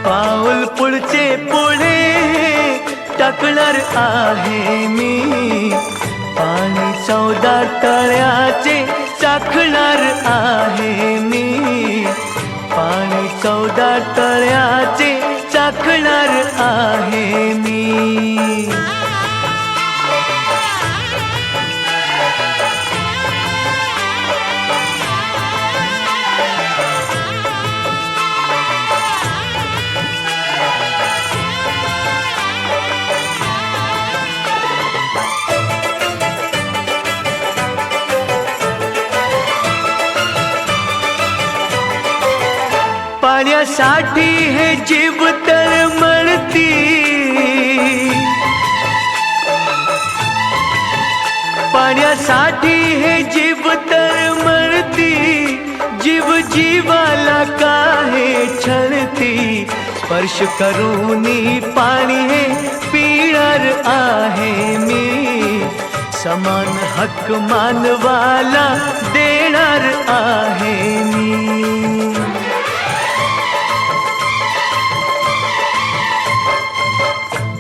पाऊल पुढचे पुढे टाकणार आहे मी, पाणी 14 तळ्याचे चाखणार आहे मी, पाणी 14 तळ्याचे चाखणार आहे मी। पाण्यासाठी हे जीभ तळमळती, पाण्यासाठी हे जीभ तळमळती, जीव जीवाला काहे छळती, स्पर्श करूनी पाणी हे पिणार आहे मी, समान हक्क मानवाला देणार आहे मी।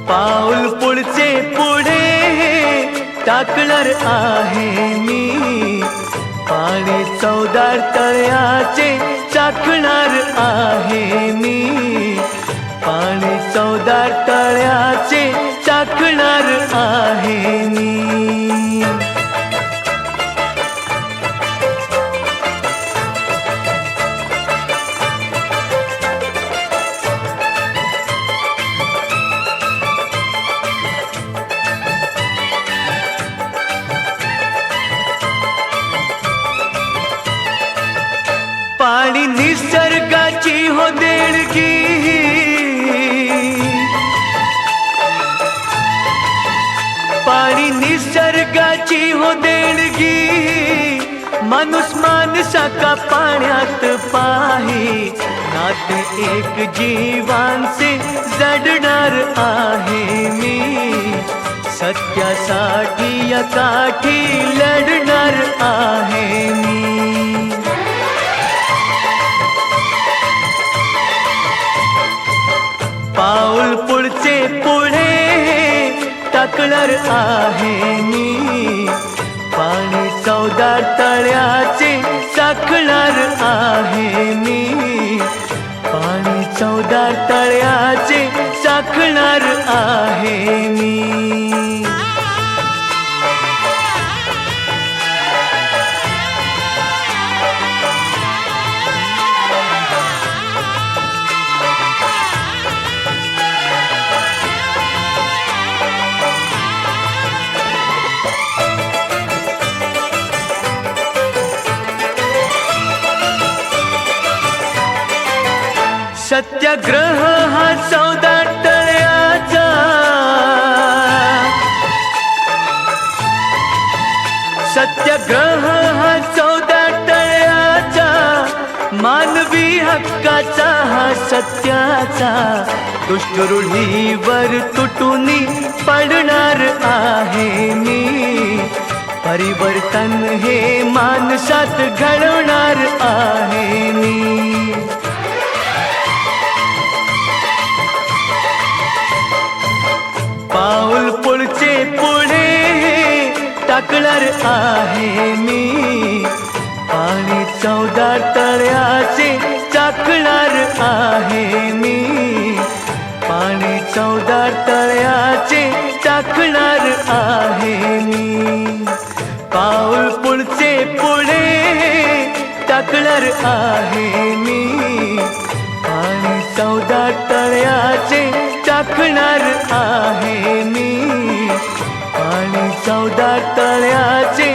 पाऊल पुढचे पुढे टाकणार आहे मी, पाणी 14 तळ्याचे चाखणार आहे मी, पाणी 14 तळ्याचे चाखणार आहे मी। पाणी निसर्गाची हो देणगी, पाणी निसर्गाची हो देणगी, माणूस माणसाका पाण्यात पाही, नाते एक जीवांचे जडणार आहे मी, सत्यासाठी या काठी लढणार आहे मी। पाऊल पुढचे पुढे टाकणार आहे मी, पाणी 14 तळ्याचे चाखणार आहे मी, पाणी 14 तळ्याचे चाखणार आहे मी। सत्याग्रह हा 14 तळ्याचा, सत्याग्रह हा 14 तळ्याचा, मानवी हक्काचा हा सत्याचा, दुष्ट रूढीवर तुटून पडणार आहे मी, परिवर्तन हे माणसात घडवणार आहे मी। पाऊल पुढचे पुढे टाकणार आहे मी, पाणी 14 तळ्याचे चाखणार आहे मी, पाणी 14 तळ्याचे चाखणार आहे मी। पाऊल पुढचे पुढे टाकणार आहे मी, पाणी 14 तळ्याचे चाखणार आहे मी, पाणी 14 तळ्याचे